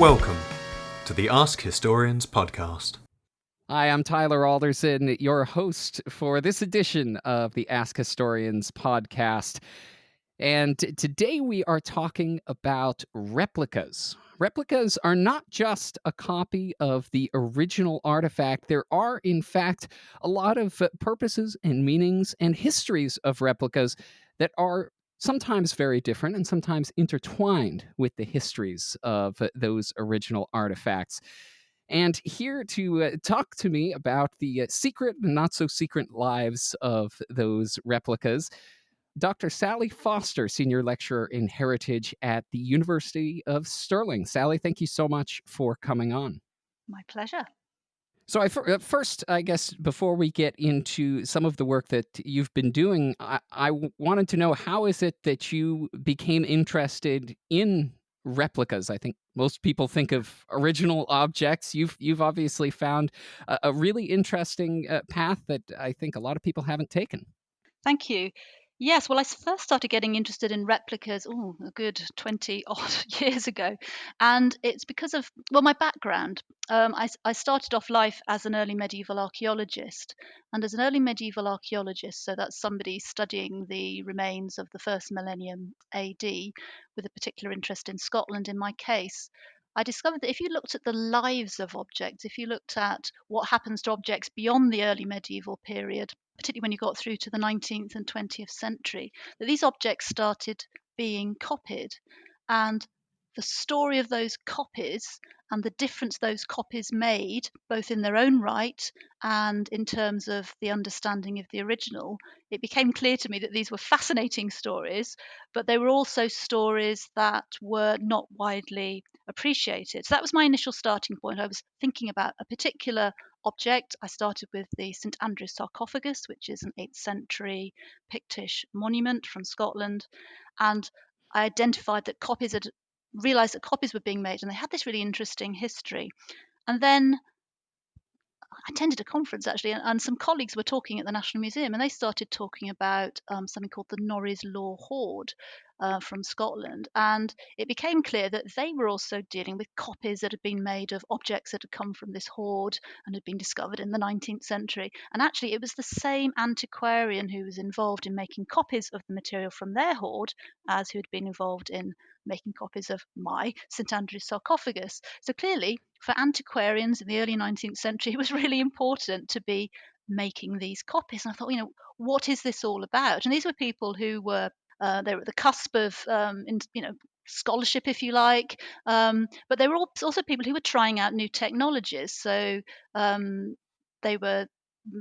Welcome to the Ask Historians podcast. Hi, I'm Tyler Alderson, your host for this edition of the Ask Historians podcast. And today we are talking about replicas. Replicas are not just a copy of the original artifact. There are, in fact, a lot of purposes and meanings and histories of replicas that are sometimes very different and sometimes intertwined with the histories of those original artifacts. And here to talk to me about the secret and not so secret lives of those replicas, Dr. Sally Foster, Senior Lecturer in Heritage at the University of Stirling. Sally, thank you so much for coming on. My pleasure. So, first, I guess, before we get into some of the work that you've been doing, I wanted to know, how is it that you became interested in replicas? I think most people think of original objects. You've obviously found a really interesting path that I think a lot of people haven't taken. Thank you. Yes, well, I first started getting interested in replicas, a good 20 odd years ago. And it's because of, well, my background. I started off life as an early medieval archaeologist. And as an early medieval archaeologist, so that's somebody studying the remains of the first millennium AD with a particular interest in Scotland in my case, I discovered that if you looked at the lives of objects, if you looked at what happens to objects beyond the early medieval period, particularly when you got through to the 19th and 20th century, that these objects started being copied. And the story of those copies and the difference those copies made, both in their own right and in terms of the understanding of the original, it became clear to me that these were fascinating stories, but they were also stories that were not widely appreciated. So that was my initial starting point. I was thinking about a particular object. I started with the St Andrew's sarcophagus, which is an 8th century Pictish monument from Scotland, and I identified that realized that copies were being made, and they had this really interesting history. And then I attended a conference actually, and some colleagues were talking at the National Museum, and they started talking about something called the Norreys Law Hoard from Scotland. And it became clear that they were also dealing with copies that had been made of objects that had come from this hoard and had been discovered in the 19th century. And actually, it was the same antiquarian who was involved in making copies of the material from their hoard as who had been involved in making copies of my St Andrew's sarcophagus. So clearly, for antiquarians in the early 19th century, it was really important to be making these copies. And I thought, what is this all about? And these were people who were they were at the cusp of scholarship, if you like, but they were also people who were trying out new technologies. So they were,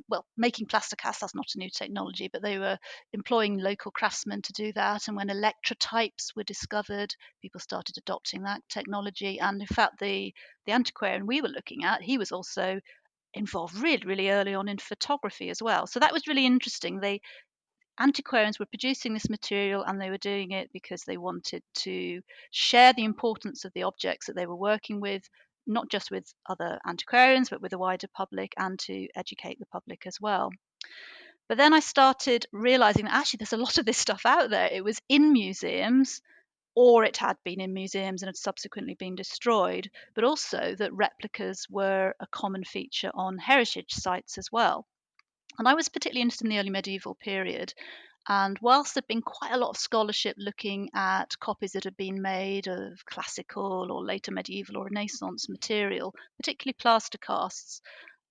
well, making plaster casts, that's not a new technology, but they were employing local craftsmen to do that. And when electrotypes were discovered, people started adopting that technology. And in fact, the antiquarian we were looking at, he was also involved really, really early on in photography as well. So that was really interesting. Antiquarians were producing this material, and they were doing it because they wanted to share the importance of the objects that they were working with, not just with other antiquarians, but with the wider public, and to educate the public as well. But then I started realizing that actually there's a lot of this stuff out there. It was in museums, or it had been in museums and had subsequently been destroyed, but also that replicas were a common feature on heritage sites as well. And I was particularly interested in the early medieval period. And whilst there'd been quite a lot of scholarship looking at copies that had been made of classical or later medieval or Renaissance material, particularly plaster casts,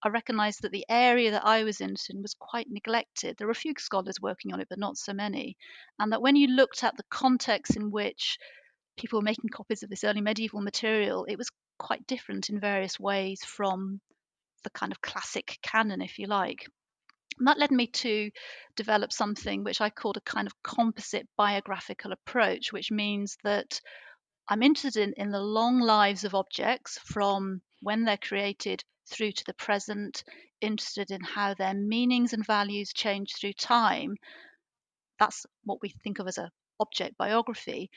I recognised that the area that I was interested in was quite neglected. There were a few scholars working on it, but not so many. And that when you looked at the context in which people were making copies of this early medieval material, it was quite different in various ways from the kind of classic canon, if you like. And that led me to develop something which I called a kind of composite biographical approach, which means that I'm interested in the long lives of objects from when they're created through to the present, interested in how their meanings and values change through time. That's what we think of as a object biography.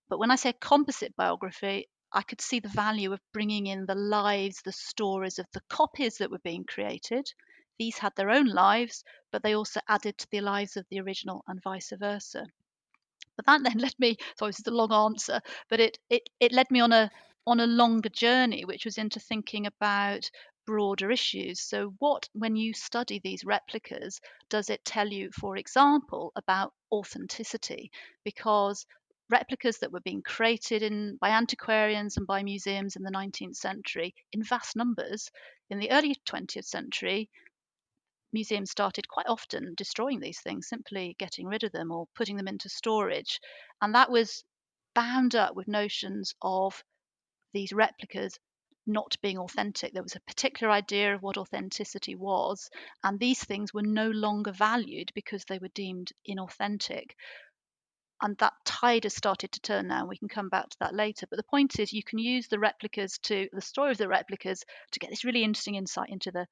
But when I say composite biography, I could see the value of bringing in the lives, the stories of the copies that were being created. These had their own lives, but they also added to the lives of the original and vice versa. But that then led me, sorry, this is a long answer, but it led me on a on a longer journey, which was into thinking about broader issues. So, when you study these replicas, does it tell you, for example, about authenticity? Because replicas that were being created by antiquarians and by museums in the 19th century in vast numbers, in the early 20th century, museums started quite often destroying these things, simply getting rid of them or putting them into storage. And that was bound up with notions of these replicas not being authentic. There was a particular idea of what authenticity was, and these things were no longer valued because they were deemed inauthentic. And that tide has started to turn now, and we can come back to that later. But the point is, you can use the story of the replicas to get this really interesting insight into the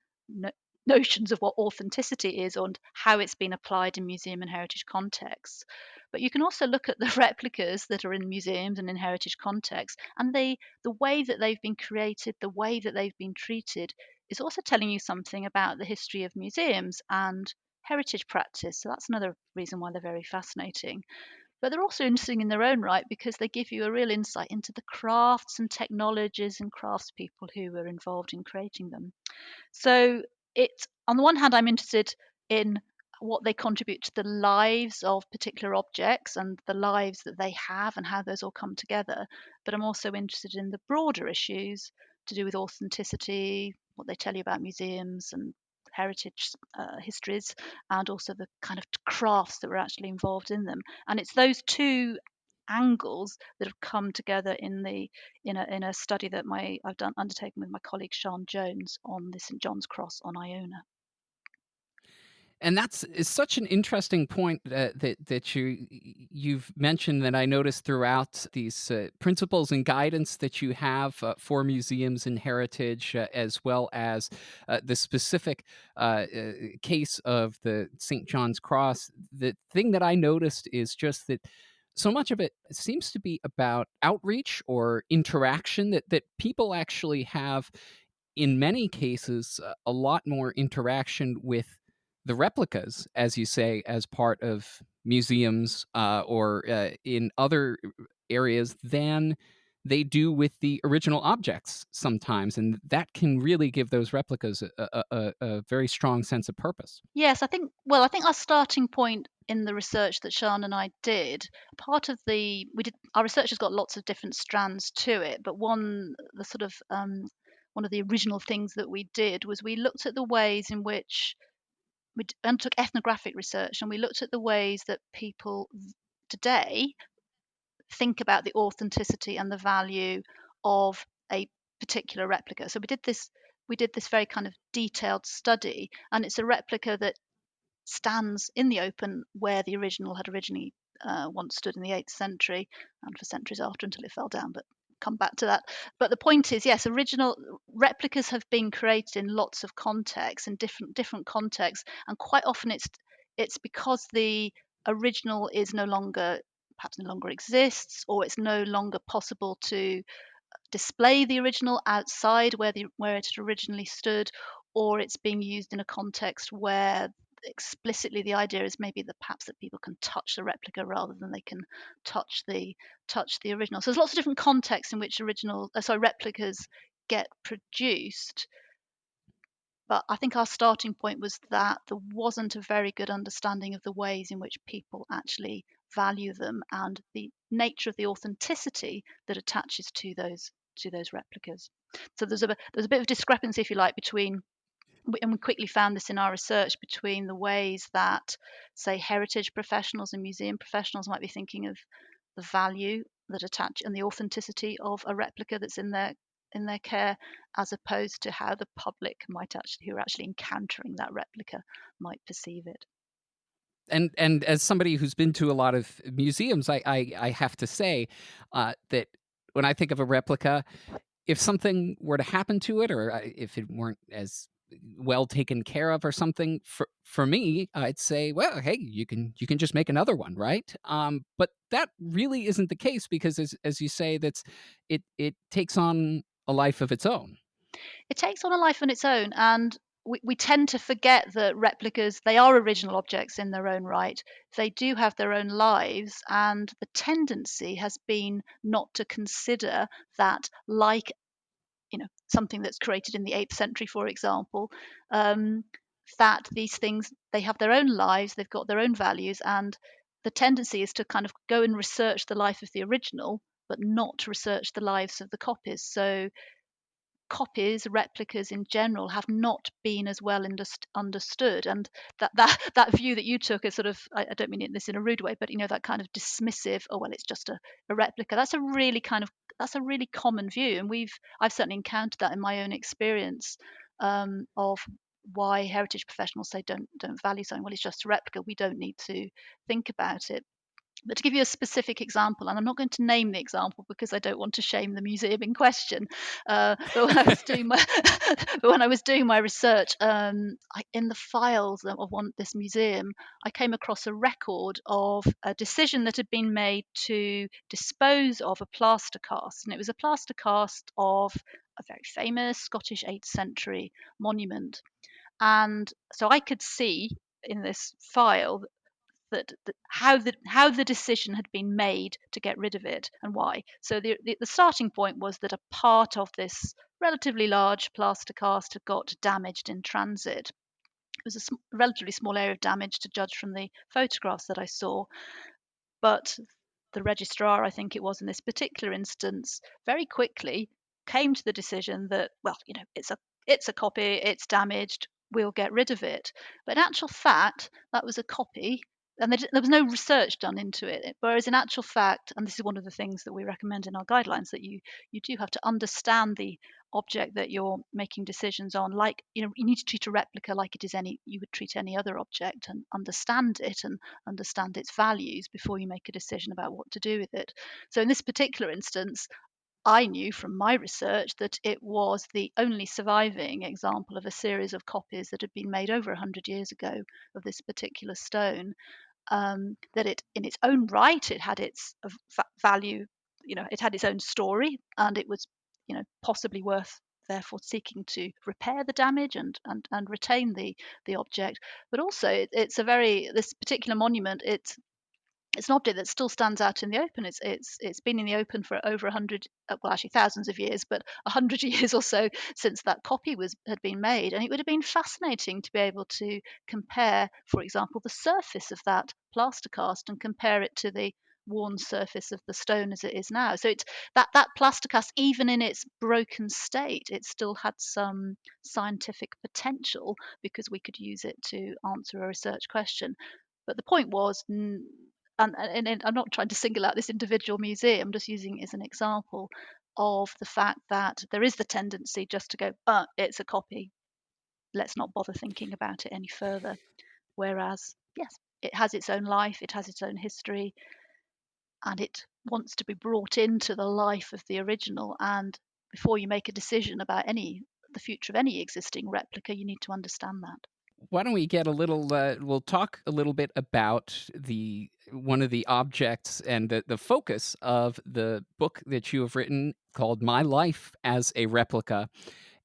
notions of what authenticity is and how it's been applied in museum and heritage contexts. But you can also look at the replicas that are in museums and in heritage contexts, and the way that they've been created, the way that they've been treated, is also telling you something about the history of museums and heritage practice. So that's another reason why they're very fascinating. But they're also interesting in their own right because they give you a real insight into the crafts and technologies and craftspeople who were involved in creating them. So it's, on the one hand, I'm interested in what they contribute to the lives of particular objects and the lives that they have and how those all come together. But I'm also interested in the broader issues to do with authenticity, what they tell you about museums and heritage histories, and also the kind of crafts that were actually involved in them. And it's those two angles that have come together in a study that I've undertaken with my colleague Sean Jones on the St John's Cross on Iona. And that's is such an interesting point that you've mentioned that I noticed throughout these principles and guidance that you have for museums and heritage, as well as the specific case of the St. John's Cross. The thing that I noticed is just that so much of it seems to be about outreach or interaction that people actually have in many cases a lot more interaction with the replicas, as you say, as part of museums or in other areas than they do with the original objects sometimes. And that can really give those replicas a very strong sense of purpose. Yes, I think our starting point in the research that Sean and I did, our research has got lots of different strands to it, but one of the original things that we did was we looked at the ways in which we undertook ethnographic research, and we looked at the ways that people today think about the authenticity and the value of a particular replica. So we did this very kind of detailed study, and it's a replica that stands in the open where the original had originally once stood in the 8th century and for centuries after until it fell down. But come back to that. But the point is, yes, original replicas have been created in lots of contexts, in different contexts, and quite often it's because the original is perhaps no longer exists, or it's no longer possible to display the original outside where it had originally stood, or it's being used in a context where explicitly the idea is maybe that perhaps that people can touch the replica rather than they can touch the original. So there's lots of different contexts in which replicas get produced. But I think our starting point was that there wasn't a very good understanding of the ways in which people actually value them and the nature of the authenticity that attaches to those replicas. So there's a bit of discrepancy, if you like, and we quickly found this in our research, between the ways that, say, heritage professionals and museum professionals might be thinking of the value that attach and the authenticity of a replica that's in their care, as opposed to how the public who are actually encountering that replica might perceive it. And as somebody who's been to a lot of museums, I have to say that when I think of a replica, if something were to happen to it, or if it weren't as well taken care of or something, for me, I'd say, well, hey, you can just make another one, right? But that really isn't the case, because as you say, it takes on a life of its own. It takes on a life on its own, and we tend to forget that replicas, they are original objects in their own right. They do have their own lives, and the tendency has been not to consider that, like, something that's created in the 8th century, for example, that these things, they have their own lives, they've got their own values, and the tendency is to kind of go and research the life of the original, but not research the lives of the copies. So copies, replicas in general, have not been as well understood, and that view that you took is sort of, I don't mean this in a rude way, but that kind of dismissive, oh well, it's just a replica. That's a really common view, and I've certainly encountered that in my own experience, of why heritage professionals say don't value something. Well, it's just a replica, we don't need to think about it. But to give you a specific example, and I'm not going to name the example because I don't want to shame the museum in question, but when I was doing my research, in the files of this museum, I came across a record of a decision that had been made to dispose of a plaster cast, and it was a plaster cast of a very famous Scottish 8th century monument. And so I could see in this file how the decision had been made to get rid of it and why. So the starting point was that a part of this relatively large plaster cast had got damaged in transit. It was a relatively small area of damage to judge from the photographs that I saw, but the registrar, I think it was in this particular instance, very quickly came to the decision that, well, it's a copy, it's damaged, we'll get rid of it. But in actual fact, that was a copy, and there was no research done into it. Whereas in actual fact, and this is one of the things that we recommend in our guidelines, that you do have to understand the object that you're making decisions on. Like, you need to treat a replica like you would treat any other object, and understand it and understand its values before you make a decision about what to do with it. So in this particular instance, I knew from my research that it was the only surviving example of a series of copies that had been made over 100 years ago of this particular stone. That it, in its own right, it had its value, it had its own story, and it was, possibly worth therefore seeking to repair the damage and retain the object. But also, this particular monument, it's an object that still stands out in the open. It's been in the open for over 100, well, actually thousands of years, but 100 years or so since that copy had been made. And it would have been fascinating to be able to compare, for example, the surface of that plaster cast and compare it to the worn surface of the stone as it is now. So it's that plaster cast, even in its broken state, it still had some scientific potential because we could use it to answer a research question. But the point was, and I'm not trying to single out this individual museum, I'm just using it as an example of the fact that there is the tendency just to go, it's a copy, let's not bother thinking about it any further. Whereas, yes, it has its own life, it has its own history, and it wants to be brought into the life of the original. And before you make a decision about the future of any existing replica, you need to understand that. Why don't we get a little, we'll talk a little bit about one of the objects and the focus of the book that you have written called My Life as a Replica.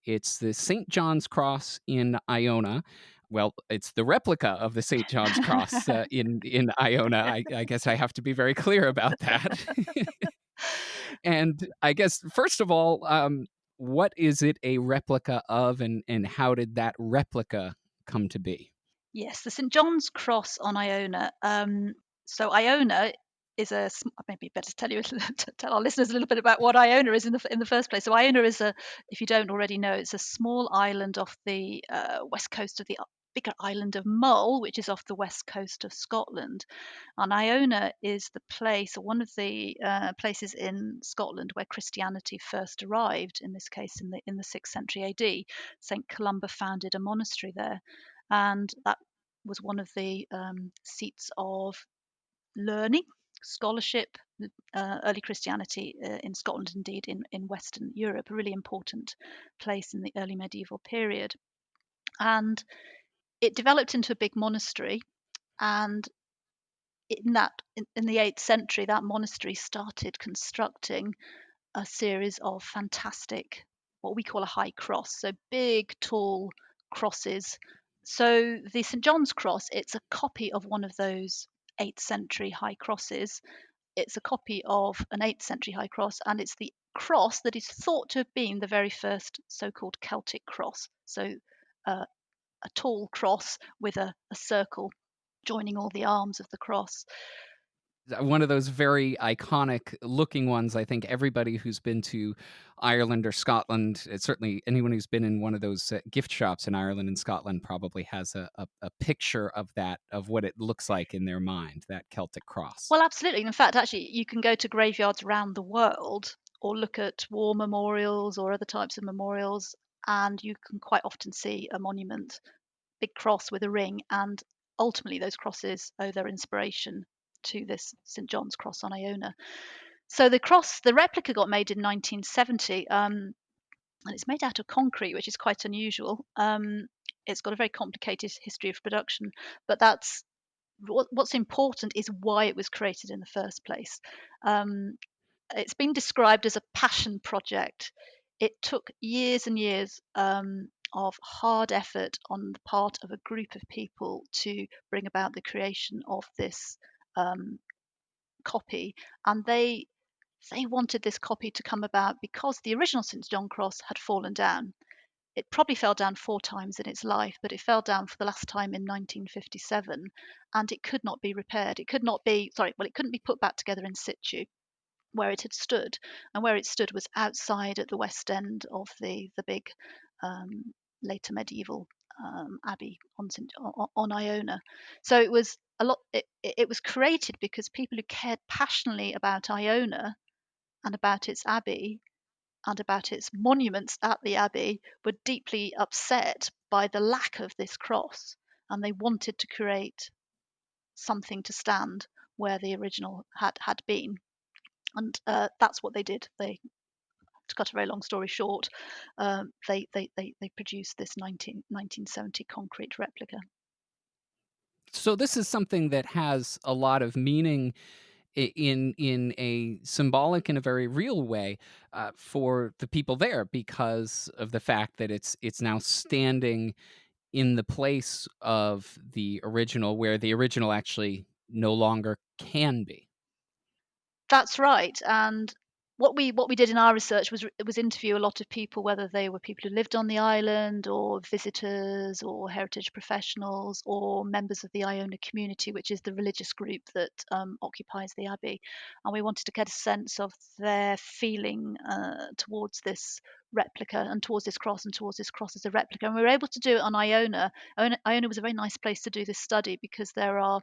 It's the St. John's Cross in Iona. Well, it's the replica of the St. John's Cross in Iona. I guess I have to be very clear about that. And I guess, first of all, what is it a replica of, and how did that replica come to be? Yes, the St. John's Cross on Iona. So Iona is maybe better to tell our listeners a little bit about what Iona is in the first place. So Iona is if you don't already know, it's a small island off the west coast of the bigger island of Mull, which is off the west coast of Scotland. And Iona is the place, or one of the places in Scotland where Christianity first arrived. In this case, in the 6th century AD, St. Columba founded a monastery there, and that was one of the seats of learning, scholarship, early Christianity in Scotland, indeed in Western Europe, a really important place in the early medieval period. And it developed into a big monastery, and in the 8th century, that monastery started constructing a series of fantastic, what we call a high cross, so big, tall crosses. So the St John's cross, it's a copy of one of those 8th century high crosses. It's a copy of an 8th century high cross, and it's the cross that is thought to have been the very first so-called Celtic cross. So a tall cross with a circle joining all the arms of the cross. One of those very iconic looking ones. I think everybody who's been to Ireland or Scotland, certainly anyone who's been in one of those gift shops in Ireland and Scotland, probably has a picture of that, of what it looks like in their mind, that Celtic cross. Well, absolutely. In fact, actually, you can go to graveyards around the world or look at war memorials or other types of memorials, and you can quite often see a monument, big cross with a ring, and ultimately those crosses owe their inspiration to this St John's cross on Iona. So the replica got made in 1970, and it's made out of concrete, which is quite unusual. It's got a very complicated history of production, but what's important is why it was created in the first place. It's been described as a passion project. It took years and years of hard effort on the part of a group of people to bring about the creation of this copy, and they wanted this copy to come about because the original St John cross had fallen down. It probably fell down 4 times in its life, but it fell down for the last time in 1957, and it could not be repaired. It couldn't be put back together in situ where it had stood, and where it stood was outside at the west end of the big later medieval abbey on Iona. So it was a lot. It was created because people who cared passionately about Iona and about its abbey and about its monuments at the abbey were deeply upset by the lack of this cross, and they wanted to create something to stand where the original had been. And that's what they did. To cut a very long story short, they produced this 1970 concrete replica. So this is something that has a lot of meaning in a symbolic and a very real way for the people there, because of the fact that it's now standing in the place of the original, where the original actually no longer can be. That's right. And what we did in our research was interview a lot of people, whether they were people who lived on the island or visitors or heritage professionals or members of the Iona community, which is the religious group that occupies the abbey. And we wanted to get a sense of their feeling towards this replica and towards this cross and towards this cross as a replica. And we were able to do it on Iona. Iona was a very nice place to do this study because there are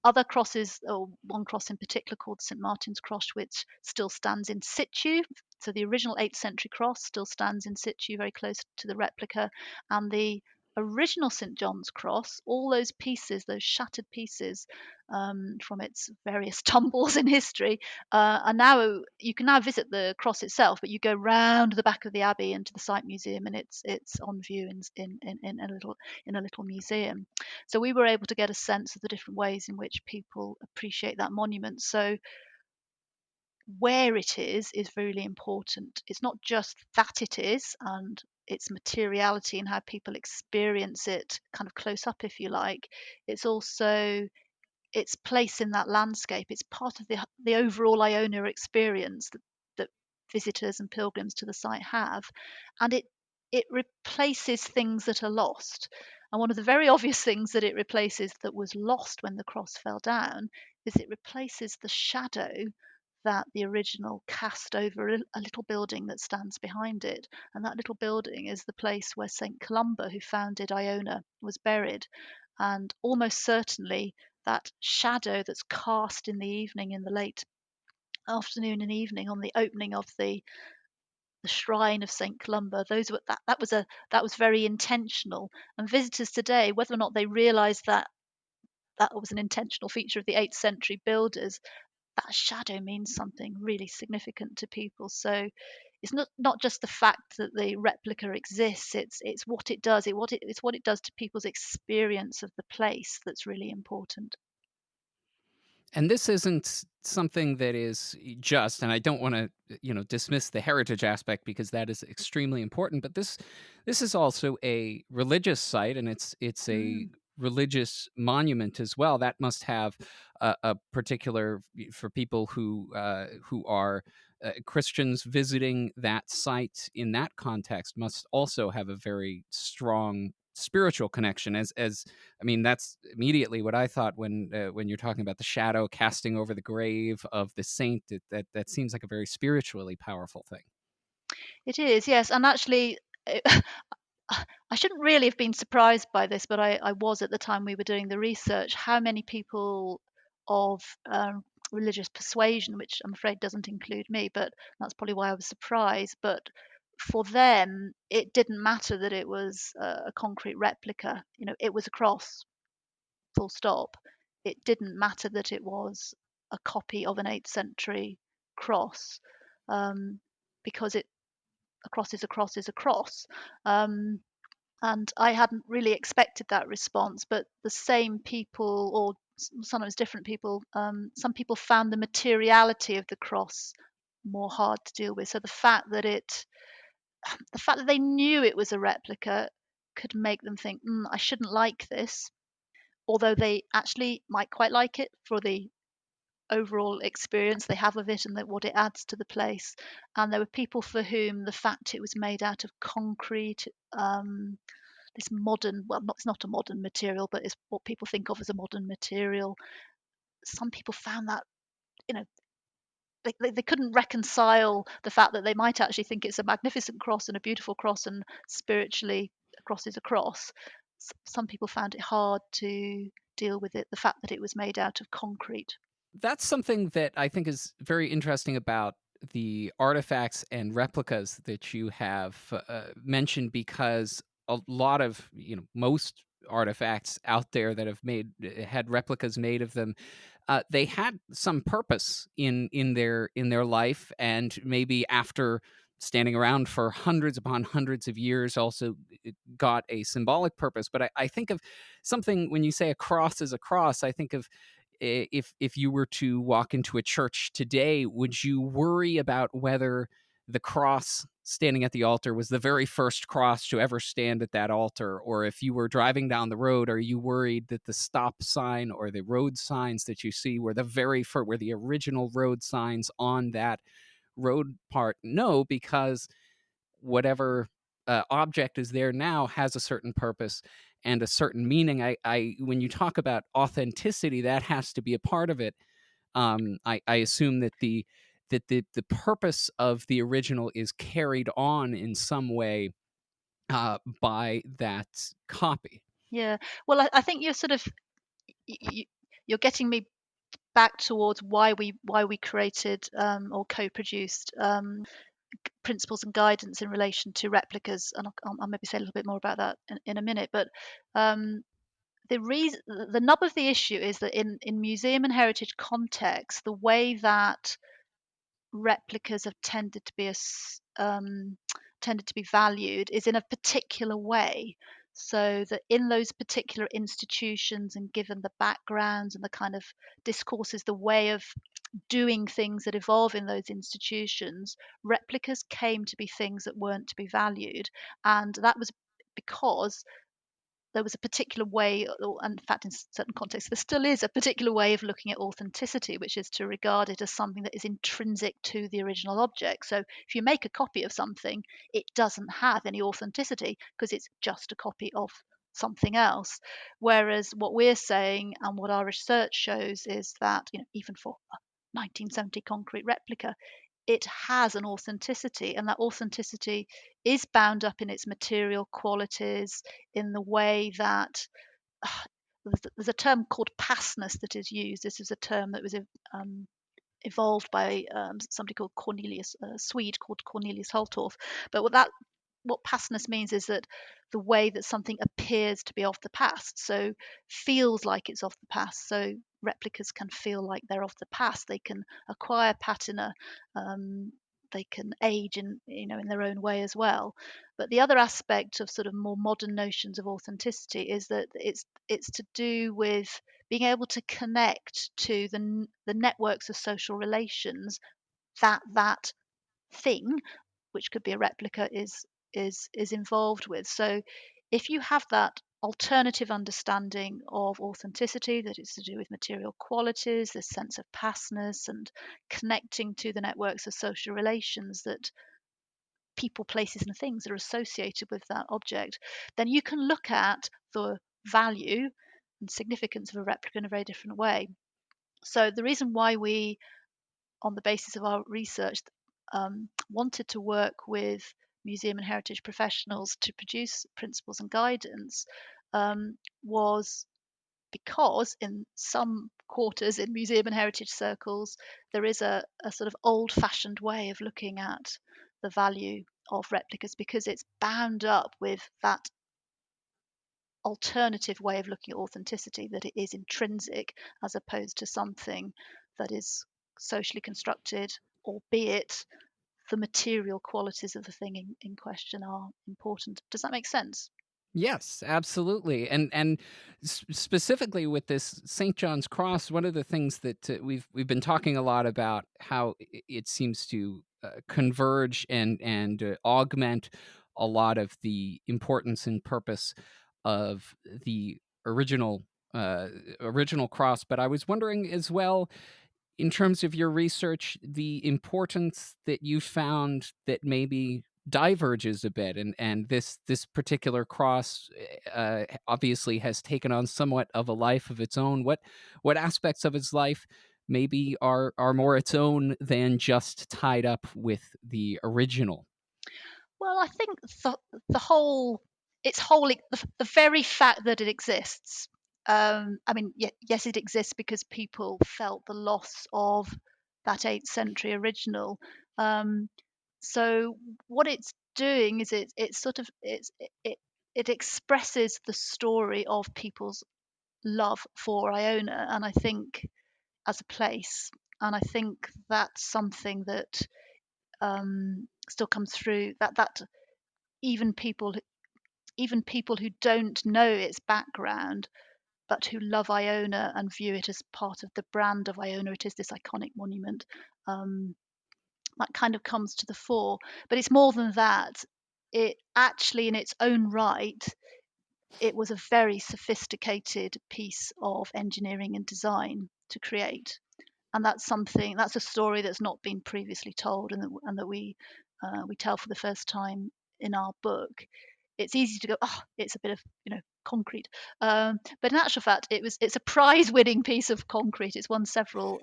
other crosses, or one cross in particular called St Martin's Cross, which still stands in situ. So the original 8th century cross still stands in situ, very close to the replica. And the original St John's Cross, all those pieces, those shattered pieces from its various tumbles in history, are now, you can now visit the cross itself, but you go round the back of the abbey into the site museum, and it's on view in a little museum. So we were able to get a sense of the different ways in which people appreciate that monument. So where it is really important. It's not just that it is and its materiality and how people experience it kind of close up, if you like. It's also its place in that landscape. It's part of the overall Iona experience that visitors and pilgrims to the site have, and it replaces things that are lost. And one of the very obvious things that it replaces that was lost when the cross fell down is it replaces the shadow that the original cast over a little building that stands behind it. And that little building is the place where St Columba, who founded Iona, was buried. And almost certainly that shadow that's cast in the evening, in the late afternoon and evening, on the opening of the shrine of St Columba, that was very intentional. And visitors today, whether or not they realise that that was an intentional feature of the 8th century builders, that shadow means something really significant to people. So it's not just the fact that the replica exists, it's what it does, it's what it does to people's experience of the place that's really important. And this isn't something that is just, and I don't want to, dismiss the heritage aspect because that is extremely important. But this is also a religious site, and it's a Mm. religious monument as well. That must have a particular for people who are Christians visiting that site in that context must also have a very strong spiritual connection as I mean, that's immediately what I thought when you're talking about the shadow casting over the grave of the saint. That seems like a very spiritually powerful thing. It is, yes, and actually, I shouldn't really have been surprised by this, but I was at the time we were doing the research. How many people of religious persuasion, which I'm afraid doesn't include me, but that's probably why I was surprised. But for them, it didn't matter that it was a concrete replica. You know, it was a cross, full stop. It didn't matter that it was a copy of an 8th century cross, um, because a cross is a cross is a cross. Um, and I hadn't really expected that response, but the same people, or sometimes different people, some people found the materiality of the cross more hard to deal with. So the fact that they knew it was a replica could make them think, I shouldn't like this, although they actually might quite like it for the overall experience they have of it and that what it adds to the place. And there were people for whom the fact it was made out of concrete, this modern, well, not, it's not a modern material, but it's what people think of as a modern material. Some people found that, you know, they couldn't reconcile the fact that they might actually think it's a magnificent cross and a beautiful cross, and spiritually a cross is a cross. Some people found it hard to deal with it, the fact that it was made out of concrete. That's something that I think is very interesting about the artifacts and replicas that you have mentioned, because a lot of, most artifacts out there that have had replicas made of them, they had some purpose in their life, and maybe after standing around for hundreds upon hundreds of years also it got a symbolic purpose. But I think of something, when you say a cross is a cross, I think of, if you were to walk into a church today, would you worry about whether the cross standing at the altar was the very first cross to ever stand at that altar? Or if you were driving down the road, are you worried that the stop sign or the road signs that you see were the very first, were the original road signs on that road part? No, because whatever object is there now has a certain purpose and a certain meaning. When you talk about authenticity, that has to be a part of it. I assume that the purpose of the original is carried on in some way by that copy. Yeah. Well, I think you're sort of you're getting me back towards why we created or co-produced principles and guidance in relation to replicas, and I'll maybe say a little bit more about that in a minute. But um, the nub of the issue is that in museum and heritage context, the way that replicas have tended to be valued is in a particular way. So that in those particular institutions, and given the backgrounds and the kind of discourses, the way of doing things that evolve in those institutions, replicas came to be things that weren't to be valued. And that was because there was a particular way, or in fact, in certain contexts, there still is a particular way of looking at authenticity, which is to regard it as something that is intrinsic to the original object. So if you make a copy of something, it doesn't have any authenticity because it's just a copy of something else. Whereas what we're saying and what our research shows is that, even for a 1970 concrete replica, it has an authenticity, and that authenticity is bound up in its material qualities, in the way that there's a term called pastness that is used. This is a term that was evolved by somebody called a Swede called Cornelius Hulthoff. But what pastness means is that the way that something appears to be of the past, so feels like it's of the past. So replicas can feel like they're of the past. They can acquire patina. they can age in their own way as well. But the other aspect of sort of more modern notions of authenticity is that it's to do with being able to connect to the networks of social relations that thing, which could be a replica, is involved with. So if you have that alternative understanding of authenticity, that it's to do with material qualities, this sense of pastness and connecting to the networks of social relations that people, places and things are associated with that object, then you can look at the value and significance of a replica in a very different way. So the reason why we, on the basis of our research, wanted to work with museum and heritage professionals to produce principles and guidance was because in some quarters in museum and heritage circles, there is a sort of old-fashioned way of looking at the value of replicas because it's bound up with that alternative way of looking at authenticity, that it is intrinsic as opposed to something that is socially constructed, albeit the material qualities of the thing in question are important. Does that make sense? Yes, absolutely. And specifically with this St. John's Cross, one of the things that we've been talking a lot about how it seems to converge and augment a lot of the importance and purpose of the original uh, original cross. But I was wondering as well, in terms of your research, the importance that you found that maybe diverges a bit, and this particular cross obviously has taken on somewhat of a life of its own. What aspects of its life maybe are more its own than just tied up with the original? Well, I think the whole, its whole, the very fact that it exists. I mean, yes, it exists because people felt the loss of that 8th century original. Um, so what it's doing is it's sort of it expresses the story of people's love for Iona, and I think as a place, and I think that's something that still comes through, that even people even people who don't know its background but who love Iona and view it as part of the brand of Iona, it is this iconic monument, that kind of comes to the fore. But it's more than that. It actually, in its own right, it was a very sophisticated piece of engineering and design to create. And that's a story that's not been previously told, and that we tell for the first time in our book. It's easy to go, oh, it's a bit of concrete, but in actual fact, it's a prize-winning piece of concrete. It's won several.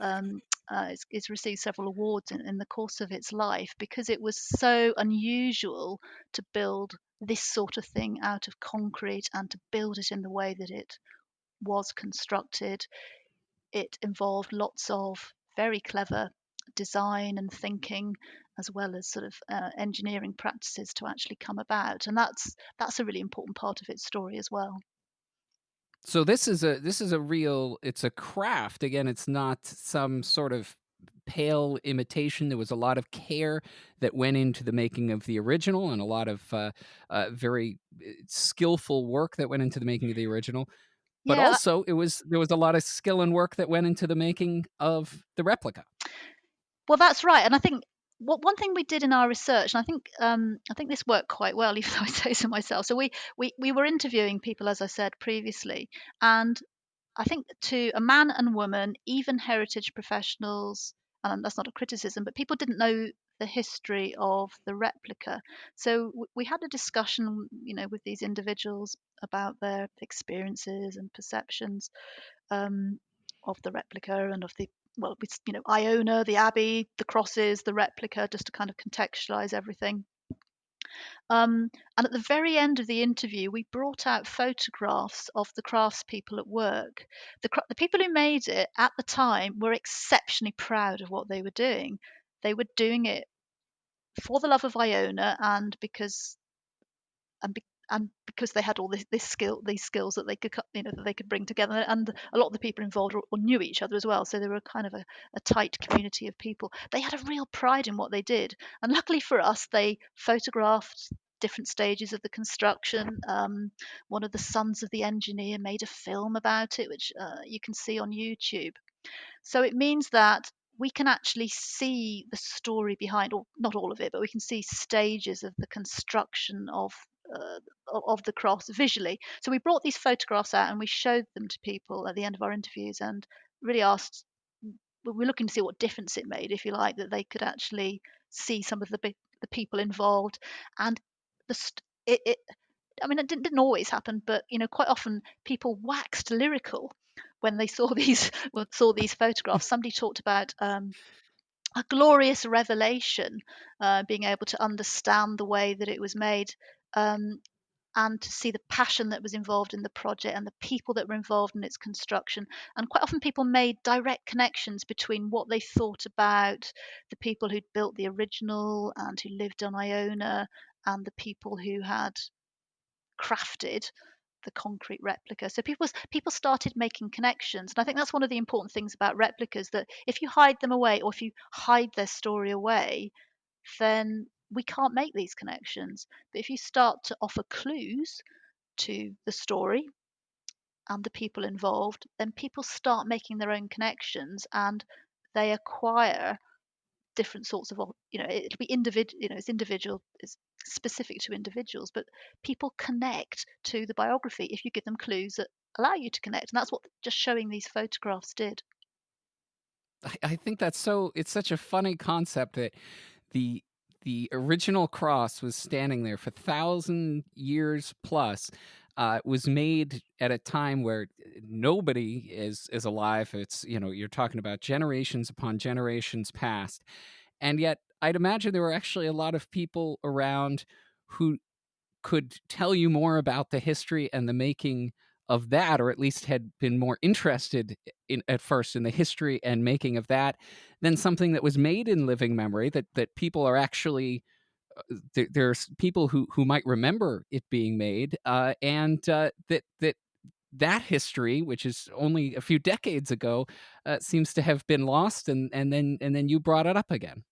It's received several awards in the course of its life because it was so unusual to build this sort of thing out of concrete and to build it in the way that it was constructed. It involved lots of very clever design and thinking, as well as sort of engineering practices to actually come about, and that's a really important part of its story as well. So this is a real, it's a craft. Again, it's not some sort of pale imitation. There was a lot of care that went into the making of the original, and a lot of very skillful work that went into the making of the original. But Yeah, also, there was a lot of skill and work that went into the making of the replica. well, that's right, and I think one thing we did in our research, and I think this worked quite well, even though I say so myself. So we were interviewing people, as I said previously, and I think to a man and woman, even heritage professionals, and that's not a criticism, but people didn't know the history of the replica. So we had a discussion, with these individuals about their experiences and perceptions um, of the replica and of the, well, Iona, the abbey, the crosses, the replica, just to kind of contextualize everything. And at the very end of the interview, we brought out photographs of the craftspeople at work. The people who made it at the time were exceptionally proud of what they were doing. They were doing it for the love of Iona and because and because they had all these skills that they could that they could bring together, and a lot of the people involved all knew each other as well, so they were kind of a tight community of people. They had a real pride in what they did, and luckily for us, they photographed different stages of the construction. One of the sons of the engineer made a film about it, which you can see on YouTube. So it means that we can actually see the story behind, or not all of it, but we can see stages of the construction of the cross visually. So we brought these photographs out and we showed them to people at the end of our interviews, and really asked. We're looking to see what difference it made, if you like, that they could actually see some of the people involved, and it. I mean, it didn't always happen, but quite often people waxed lyrical when they saw these photographs. Somebody talked about a glorious revelation, being able to understand the way that it was made, um, and to see the passion that was involved in the project and the people that were involved in its construction. And quite often people made direct connections between what they thought about the people who'd built the original and who lived on Iona, and the people who had crafted the concrete replica. So people started making connections, and I think that's one of the important things about replicas, that if you hide them away, or if you hide their story away, then we can't make these connections. But if you start to offer clues to the story and the people involved, then people start making their own connections, and they acquire different sorts of, it'll be individual, it's individual, it's specific to individuals, but people connect to the biography if you give them clues that allow you to connect, and that's what just showing these photographs did. I think it's such a funny concept that the the original cross was standing there for 1,000 years plus. Was made at a time where nobody is alive. It's, you're talking about generations upon generations past, and yet I'd imagine there were actually a lot of people around who could tell you more about the history and the making of that, or at least had been more interested in at first in the history and making of that, than something that was made in living memory, that people are actually there's people who might remember it being made, and that history, which is only a few decades ago, seems to have been lost, and then you brought it up again.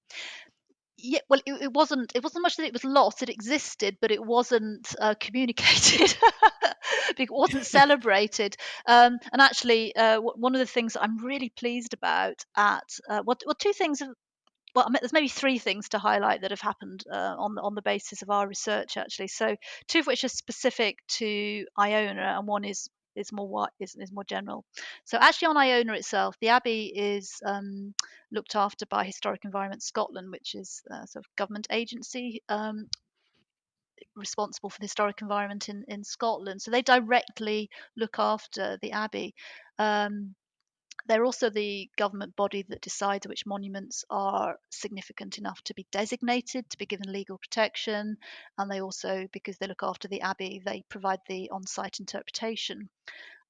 Yeah, well, it wasn't much that it was lost. It existed, but it wasn't communicated. It wasn't celebrated. And actually, one of the things that I'm really pleased about at two things. Well, there's maybe three things to highlight that have happened on the basis of our research, actually. So two of which are specific to Iona, and one is more general. So actually, on Iona itself, the abbey is looked after by Historic Environment Scotland, which is a sort of government agency responsible for the historic environment in Scotland. So they directly look after the abbey. Um, they're also the government body that decides which monuments are significant enough to be designated, to be given legal protection. And they also, because they look after the abbey, they provide the on site interpretation.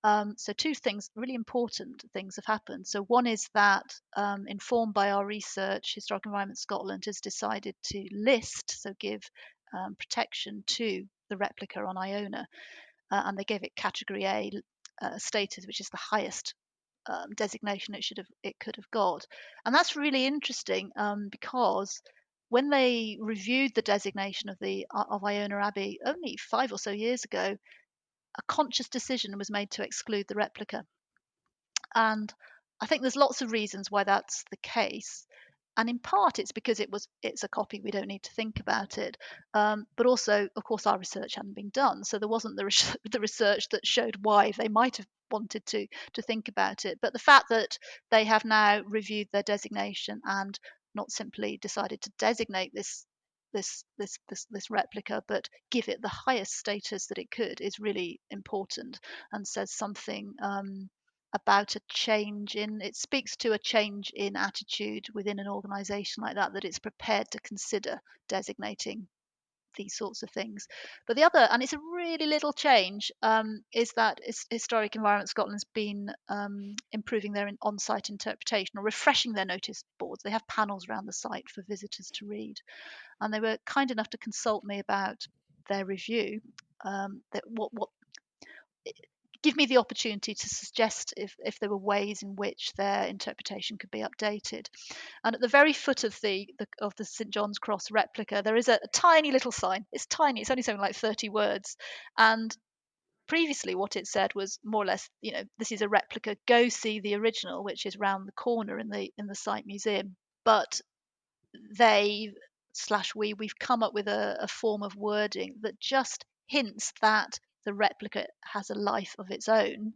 So, two things, really important things, have happened. So, one is that, informed by our research, Historic Environment Scotland has decided to list, so give protection to the replica on Iona, and they gave it Category A status, which is the highest designation it could have got. And that's really interesting, because when they reviewed the designation of Iona Abbey only 5 or so years ago, a conscious decision was made to exclude the replica. And I think there's lots of reasons why that's the case. And in part, it's because it's a copy. We don't need to think about it. But also, of course, our research hadn't been done, so there wasn't the research that showed why they might have wanted to think about it. But the fact that they have now reviewed their designation and not simply decided to designate this replica, but give it the highest status that it could, is really important, and says something about a change in, it speaks to a change in attitude within an organization like that it's prepared to consider designating these sorts of things. But the other, and it's a really little change, is that Historic Environment Scotland's been improving their on-site interpretation, or refreshing their notice boards. They have panels around the site for visitors to read, and they were kind enough to consult me about their review, that what give me the opportunity to suggest if there were ways in which their interpretation could be updated. And at the very foot of the St John's Cross replica, there is a tiny little sign. It's tiny. It's only something like 30 words. And previously, what it said was more or less, this is a replica. Go see the original, which is round the corner in the site museum. But we've come up with a form of wording that just hints that the replica has a life of its own.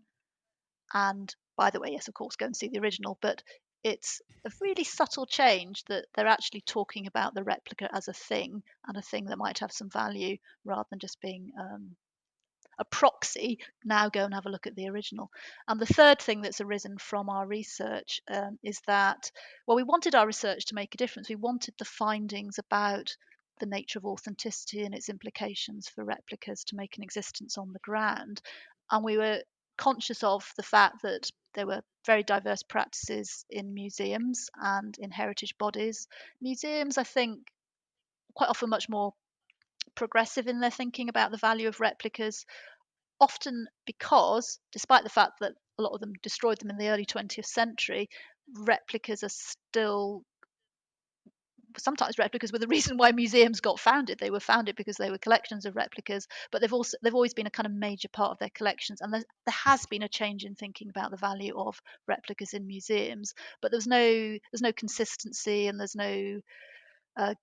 And by the way, yes, of course, go and see the original, but it's a really subtle change that they're actually talking about the replica as a thing, and a thing that might have some value rather than just being a proxy. Now go and have a look at the original. And the third thing that's arisen from our research is that, well, we wanted our research to make a difference. We wanted the findings about the nature of authenticity and its implications for replicas to make an existence on the ground. And we were conscious of the fact that there were very diverse practices in museums and in heritage bodies. Museums, I think, quite often much more progressive in their thinking about the value of replicas, often because, despite the fact that a lot of them destroyed them in the early 20th century, replicas are still, sometimes replicas were the reason why museums got founded. They were founded because they were collections of replicas, but they've always been a kind of major part of their collections. And there has been a change in thinking about the value of replicas in museums, but there's no consistency, and there's no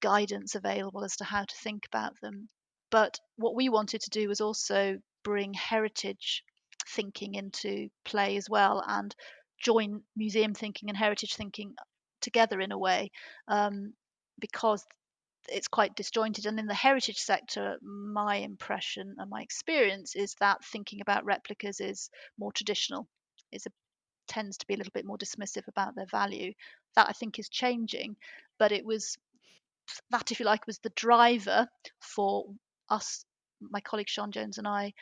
guidance available as to how to think about them. But what we wanted to do was also bring heritage thinking into play as well, and join museum thinking and heritage thinking together in a way, because it's quite disjointed. And in the heritage sector, my impression and my experience is that thinking about replicas is more traditional, tends to be a little bit more dismissive about their value. That, I think, is changing, but that, if you like, was the driver for us, my colleague Sean Jones and I,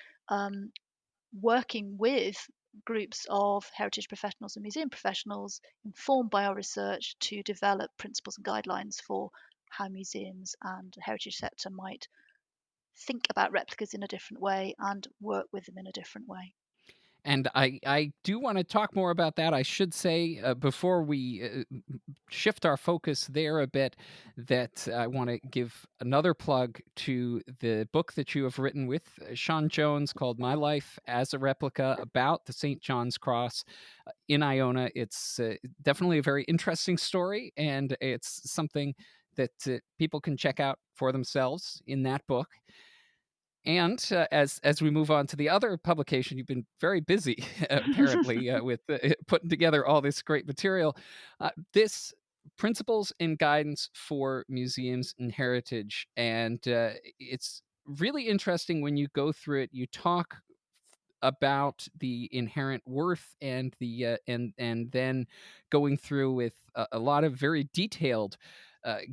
working with groups of heritage professionals and museum professionals informed by our research to develop principles and guidelines for how museums and the heritage sector might think about replicas in a different way and work with them in a different way. And I do want to talk more about that. I should say, before we shift our focus there a bit, that I want to give another plug to the book that you have written with Sean Jones called My Life as a Replica, about the St. John's Cross in Iona. It's definitely a very interesting story, and it's something that people can check out for themselves in that book. And as we move on to the other publication, you've been very busy, apparently, with putting together all this great material. This Principles and Guidance for Museums and Heritage, and it's really interesting when you go through it. You talk about the inherent worth and the and then going through with a lot of very detailed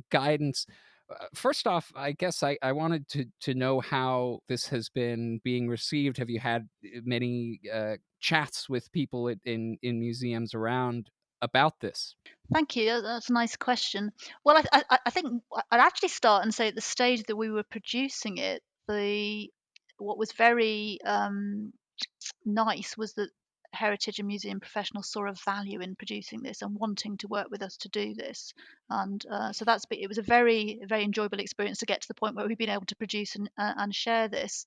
guidance. First off, I guess I wanted to know how this has been being received. Have you had many chats with people in museums around about this? Thank you. That's a nice question. Well, I think I'd actually start and say, at the stage that we were producing it, what was very nice was that heritage and museum professionals saw a value in producing this and wanting to work with us to do this. And so it was a very, very enjoyable experience to get to the point where we've been able to produce and share this.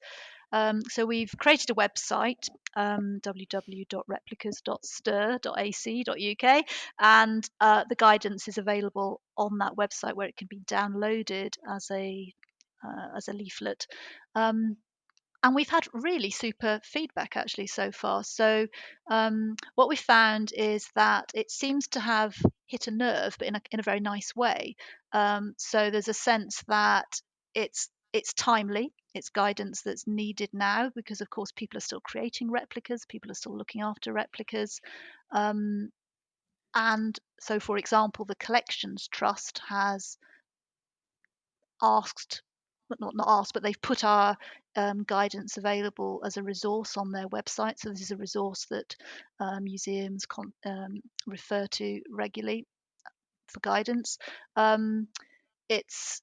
So we've created a website, www.replicas.stir.ac.uk, and the guidance is available on that website, where it can be downloaded as a leaflet. And we've had really super feedback actually so far. So what we found is that it seems to have hit a nerve, but in a very nice way. So there's a sense that it's timely, it's guidance that's needed now, because of course people are still creating replicas, people are still looking after replicas. And so, for example, the Collections Trust has asked, not asked, but they've put our guidance available as a resource on their website. So this is a resource that museums refer to regularly for guidance. It's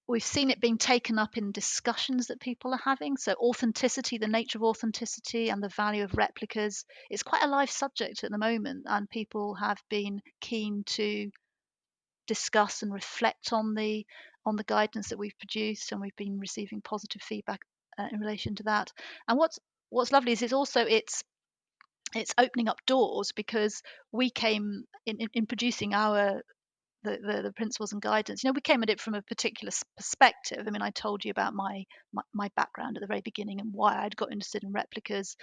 we've seen it being taken up in discussions that people are having. So authenticity, the nature of authenticity and the value of replicas, it's quite a live subject at the moment, and people have been keen to discuss and reflect on the guidance that we've produced, and we've been receiving positive feedback in relation to that. And what's lovely is it's opening up doors, because we came in producing our the principles and guidance. We came at it from a particular perspective. I mean, I told you about my background at the very beginning and why I'd got interested in replicas.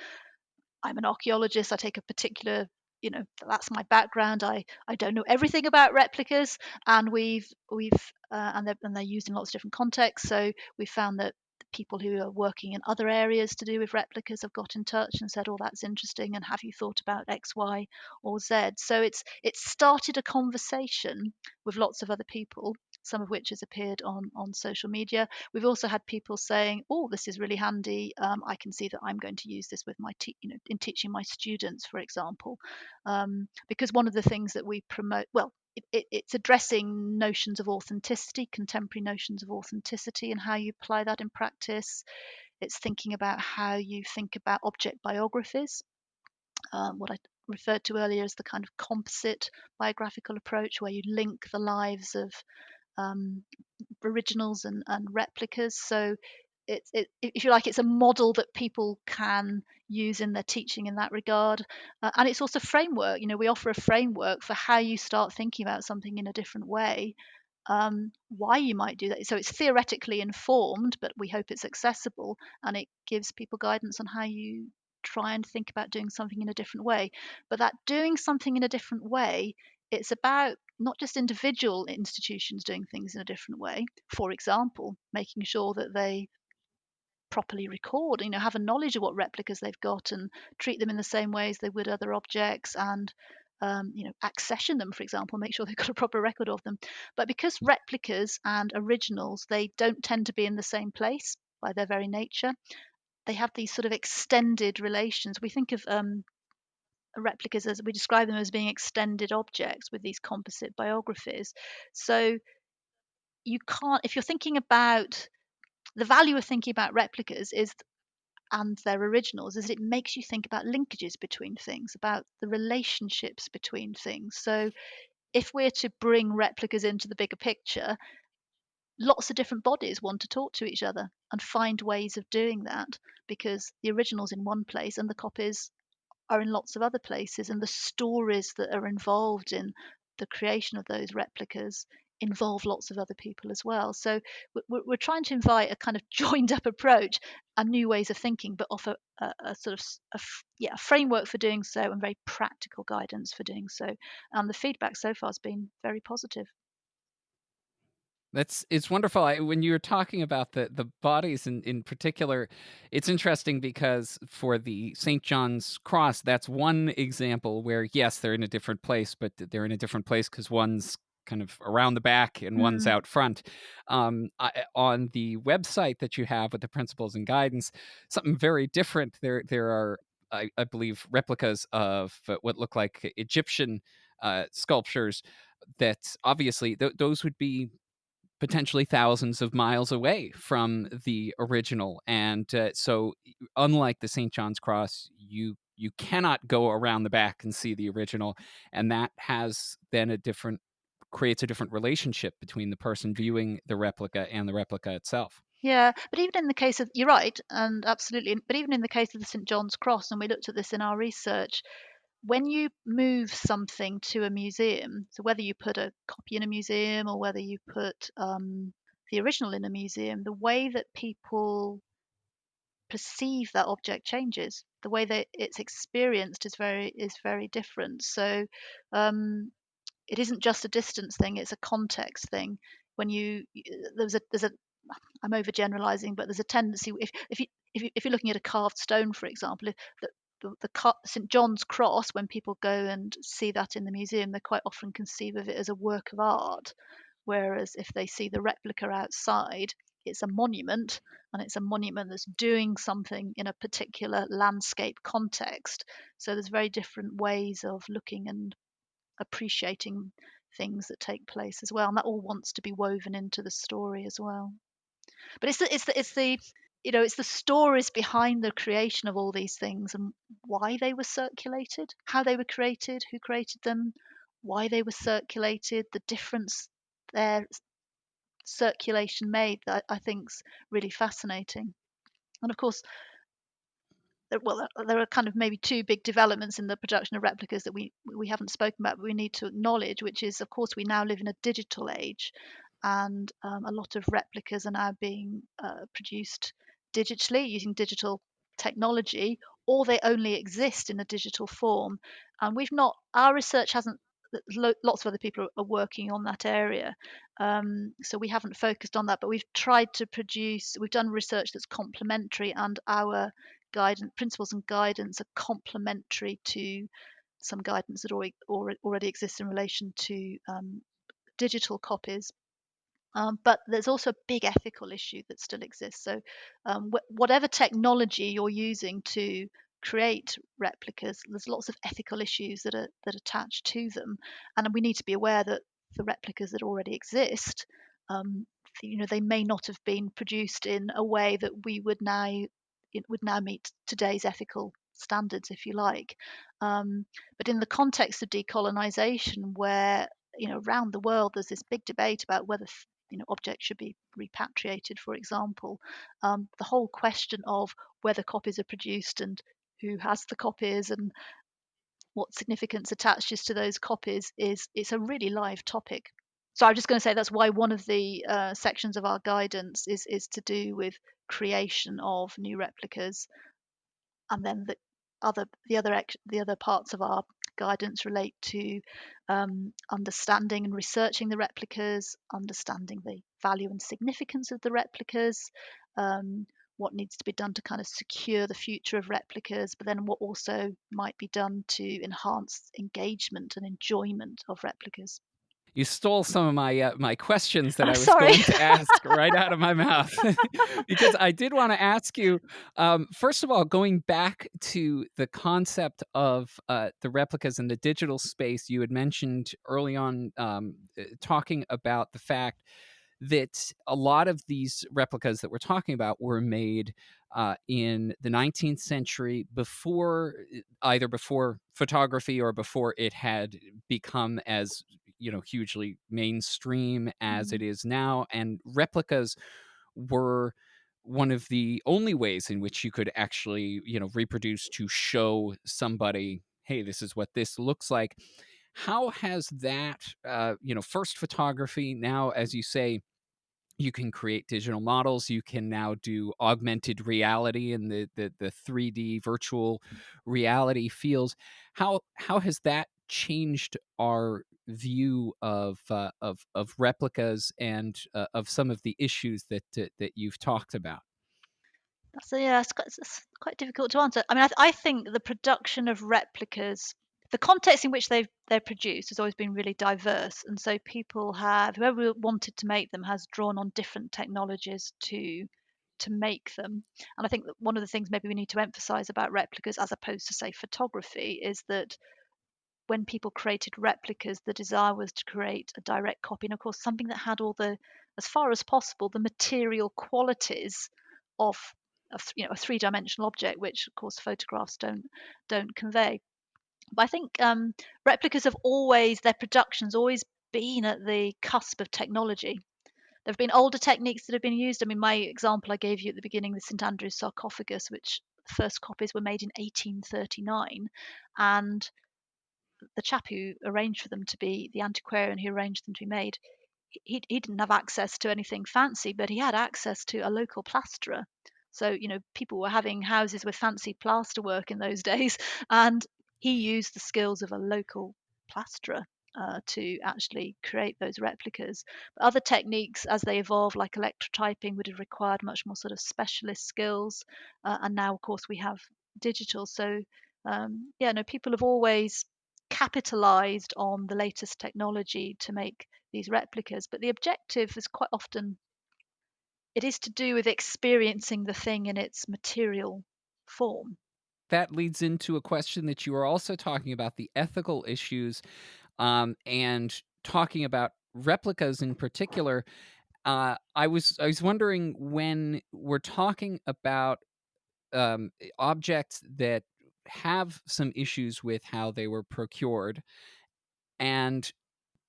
I'm an archaeologist. I take a particular, that's my background. I don't know everything about replicas, and they're used in lots of different contexts. So we found that people who are working in other areas to do with replicas have got in touch and said, "Oh, that's interesting, and have you thought about X, Y, or Z?" So it's started a conversation with lots of other people, some of which has appeared on social media. We've also had people saying, "Oh, this is really handy. I can see that I'm going to use this with my in teaching my students, for example," because one of the things that we promote, well, it's addressing notions of authenticity, contemporary notions of authenticity, and how you apply that in practice. It's thinking about how you think about object biographies, what I referred to earlier as the kind of composite biographical approach, where you link the lives of um, originals and replicas. So if you like, it's a model that people can use in their teaching in that regard, and it's also framework. We offer a framework for how you start thinking about something in a different way, why you might do that. So it's theoretically informed, but we hope it's accessible, and it gives people guidance on how you try and think about doing something in a different way. But that doing something in a different way, it's about not just individual institutions doing things in a different way. For example, making sure that they properly record, have a knowledge of what replicas they've got and treat them in the same way as they would other objects, and accession them, for example, make sure they've got a proper record of them. But because replicas and originals, they don't tend to be in the same place by their very nature, they have these sort of extended relations. We think of replicas, as we describe them, as being extended objects with these composite biographies. So you can't, if you're thinking about the value of thinking about replicas is, and their originals, is it makes you think about linkages between things, about the relationships between things. So if we're to bring replicas into the bigger picture, lots of different bodies want to talk to each other and find ways of doing that, because the original's in one place and the copies are in lots of other places, and the stories that are involved in the creation of those replicas involve lots of other people as well. So we're trying to invite a kind of joined up approach and new ways of thinking, but offer a sort of a framework for doing so and very practical guidance for doing so. And the feedback so far has been very positive. It's wonderful. When you were talking about the bodies in particular, it's interesting because for the St. John's Cross, that's one example where, yes, they're in a different place, but they're in a different place because one's kind of around the back and one's out front. On the website that you have with the principles and guidance, something very different. There are, I believe, replicas of what look like Egyptian sculptures that obviously those would be potentially thousands of miles away from the original. And so unlike the St. John's Cross, you cannot go around the back and see the original. And that has then creates a different relationship between the person viewing the replica and the replica itself. Yeah, but even in the case of, you're right, and absolutely, but even in the case of the St. John's Cross, and we looked at this in our research, when you move something to a museum, so whether you put a copy in a museum or whether you put the original in a museum, the way that people perceive that object changes. The way that it's experienced is very different. So it isn't just a distance thing; it's a context thing. When there's a I'm overgeneralizing, but there's a tendency, if you're looking at a carved stone, for example, if the St. John's Cross, when people go and see that in the museum, they quite often conceive of it as a work of art. Whereas if they see the replica outside, it's a monument, and it's a monument that's doing something in a particular landscape context. So there's very different ways of looking and appreciating things that take place as well, and that all wants to be woven into the story as well. But it's the stories behind the creation of all these things and why they were circulated, how they were created, who created them, why they were circulated, the difference their circulation made, that I think's really fascinating. And of course, there are kind of maybe two big developments in the production of replicas that we haven't spoken about, but we need to acknowledge, which is, of course, we now live in a digital age, and a lot of replicas are now being produced digitally using digital technology, or they only exist in a digital form. And our research hasn't. Lots of other people are working on that area, so we haven't focused on that. But we've tried to produce. We've done research that's complementary, and our guidance principles and guidance are complementary to some guidance that already exists in relation to digital copies. But there's also a big ethical issue that still exists. So whatever technology you're using to create replicas, there's lots of ethical issues that attach to them, and we need to be aware that the replicas that already exist, they may not have been produced in a way that would now meet today's ethical standards, if you like. But in the context of decolonization, where around the world there's this big debate about whether objects should be repatriated, for example, the whole question of whether copies are produced and who has the copies and what significance attaches to those copies it's a really live topic. So I'm just going to say that's why one of the sections of our guidance is to do with creation of new replicas, and then the other parts of our guidance relate to understanding and researching the replicas, understanding the value and significance of the replicas, what needs to be done to kind of secure the future of replicas, but then what also might be done to enhance engagement and enjoyment of replicas. You stole some of my questions that I was Sorry. going to ask right out of my mouth, because I did want to ask you, first of all, going back to the concept of the replicas in the digital space. You had mentioned early on, talking about the fact that a lot of these replicas that we're talking about were made in the 19th century, either before photography or before it had become as hugely mainstream as it is now. And replicas were one of the only ways in which you could actually reproduce to show somebody, hey, this is what this looks like. How has that first photography, now, as you say, you can create digital models, you can now do augmented reality and the 3D virtual reality fields. How has that changed our view of replicas and of some of the issues that you've talked about? So yeah, it's quite difficult to answer. I mean, I think the production of replicas, the context in which they're produced has always been really diverse, and so whoever wanted to make them has drawn on different technologies to make them. And I think that one of the things maybe we need to emphasize about replicas, as opposed to say photography, is that when people created replicas, the desire was to create a direct copy, and of course something that had as far as possible, the material qualities of a three-dimensional object, which of course photographs don't convey. But I think replicas their production's always been at the cusp of technology. There have been older techniques that have been used. I mean, my example I gave you at the beginning, the St Andrew's sarcophagus, which the first copies were made in 1839, and the chap who arranged for them to be, the antiquarian who arranged them to be made, he didn't have access to anything fancy, but he had access to a local plasterer. So people were having houses with fancy plaster work in those days, and he used the skills of a local plasterer to actually create those replicas. But other techniques, as they evolved, like electrotyping, would have required much more sort of specialist skills. And now, of course, we have digital. So people have always capitalized on the latest technology to make these replicas, but the objective is quite often it is to do with experiencing the thing in its material form. That leads into a question that you were also talking about, the ethical issues And talking about replicas in particular, I was wondering, when we're talking about objects that have some issues with how they were procured and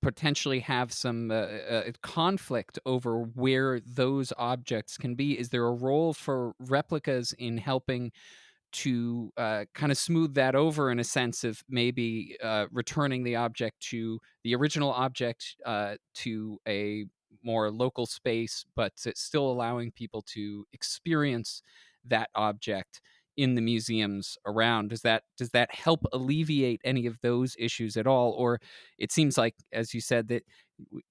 potentially have some conflict over where those objects can be. Is there a role for replicas in helping to kind of smooth that over, in a sense of maybe returning the object to the original object, to a more local space, but it's still allowing people to experience that object in the museums around? Does that help alleviate any of those issues at all? Or it seems like, as you said, that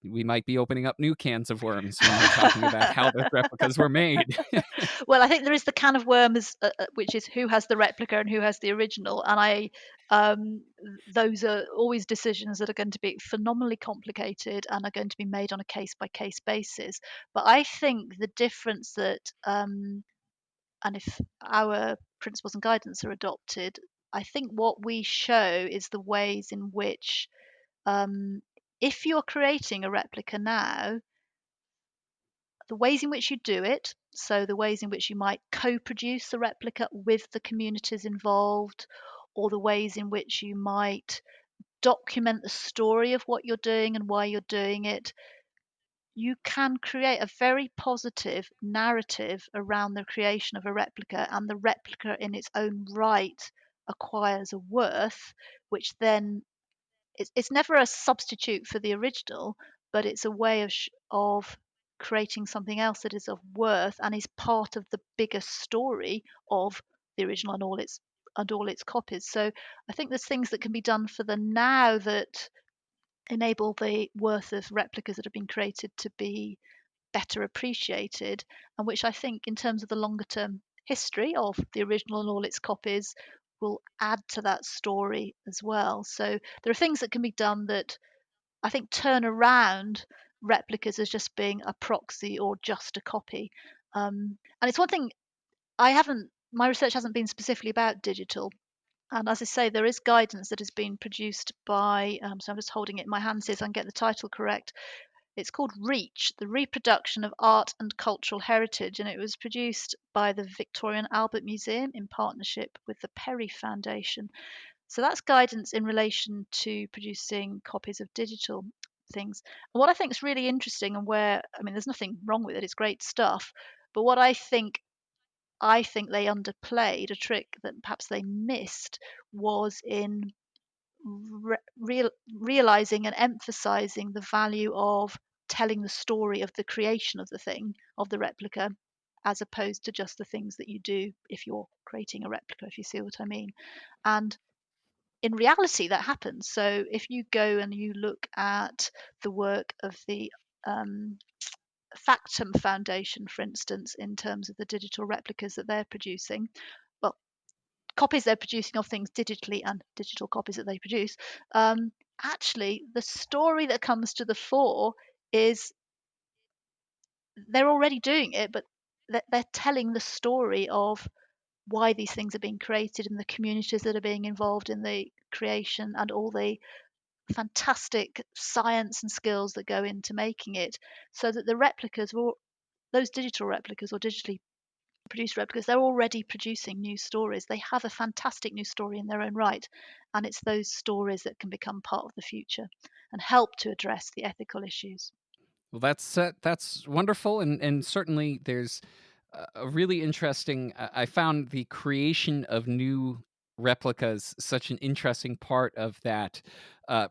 we might be opening up new cans of worms when we're talking about how those replicas were made. Well, I think there is the can of worms, which is who has the replica and who has the original. And those are always decisions that are going to be phenomenally complicated and are going to be made on a case by case basis. But I think the difference that, and if our principles and guidance are adopted, I think what we show is the ways in which, if you're creating a replica now, the ways in which you do it, so the ways in which you might co-produce a replica with the communities involved, or the ways in which you might document the story of what you're doing and why you're doing it, you can create a very positive narrative around the creation of a replica, and the replica in its own right acquires a worth, which then it's never a substitute for the original, but it's a way of creating something else that is of worth and is part of the bigger story of the original and all its copies. So I think there's things that can be done for the now that enable the worth of replicas that have been created to be better appreciated, and which I think, in terms of the longer term history of the original and all its copies, will add to that story as well. So there are things that can be done that I think turn around replicas as just being a proxy or just a copy. And it's one thing my research hasn't been specifically about digital. And as I say, there is guidance that has been produced by, so I'm just holding it in my hands here so I can get the title correct. It's called REACH, the Reproduction of Art and Cultural Heritage, and it was produced by the Victoria and Albert Museum in partnership with the Perry Foundation. So that's guidance in relation to producing copies of digital things. And what I think is really interesting, and where, I mean, there's nothing wrong with it, it's great stuff. But what I think they underplayed, a trick that perhaps they missed, was in realizing and emphasizing the value of telling the story of the creation of the thing, of the replica, as opposed to just the things that you do if you're creating a replica, if you see what I mean. And in reality, that happens. So if you go and you look at the work of the Factum Foundation, for instance, in terms of the digital replicas that they're producing, well, copies they're producing of things digitally and digital copies that they produce, actually, the story that comes to the fore is they're already doing it, but they're telling the story of why these things are being created and the communities that are being involved in the creation and all the fantastic science and skills that go into making it, so that the replicas, or those digital replicas or digitally produced replicas, they're already producing new stories. They have a fantastic new story in their own right, and it's those stories that can become part of the future and help to address the ethical issues. Well, that's wonderful, and certainly there's a really interesting. I found the creation of new replicas such an interesting part of that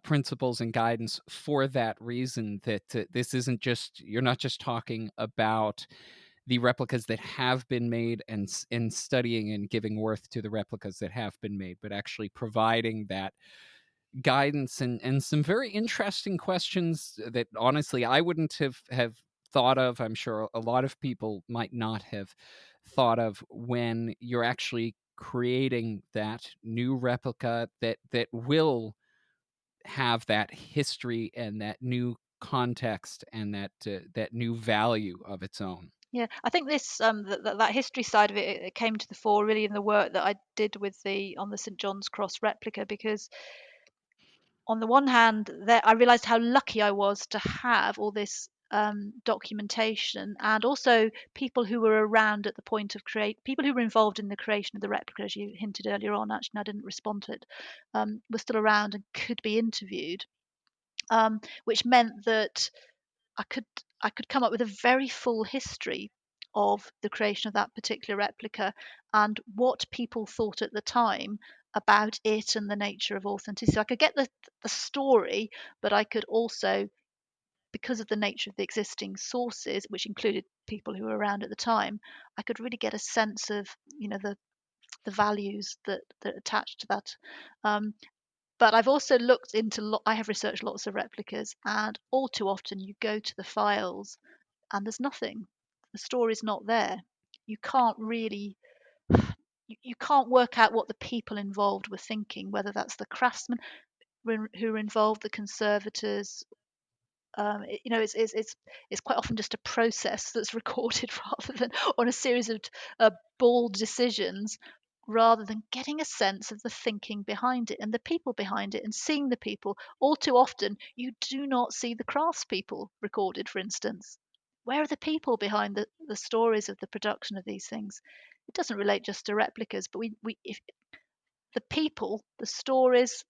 principles and guidance, for that reason, that this isn't just, you're not just talking about the replicas that have been made and studying and giving worth to the replicas that have been made, but actually providing that guidance and some very interesting questions that honestly I wouldn't have thought of. I'm sure a lot of people might not have thought of when you're actually creating that new replica that will have that history and that new context and that new value of its own. Yeah, I think this that history side of it came to the fore really in the work that I did with the on the St John's Cross replica, because on the one hand, I realized how lucky I was to have all this documentation, and also people who were around at the point of people who were involved in the creation of the replica, as you hinted earlier on. Actually, I didn't respond to it. Were still around and could be interviewed, which meant that I could come up with a very full history of the creation of that particular replica and what people thought at the time about it and the nature of authenticity. I could get the story, but I could also, because of the nature of the existing sources, which included people who were around at the time, I could really get a sense of, the values that attached to that. But I've also looked into I have researched lots of replicas, and all too often you go to the files and there's nothing. The story's not there. You can't really you can't work out what the people involved were thinking, whether that's the craftsmen who were involved, the conservators. It's quite often just a process that's recorded rather than on a series of bold decisions, rather than getting a sense of the thinking behind it and the people behind it and seeing the people. All too often you do not see the craftspeople recorded, for instance. Where are the people behind the stories of the production of these things? It doesn't relate just to replicas, but if the people, the stories,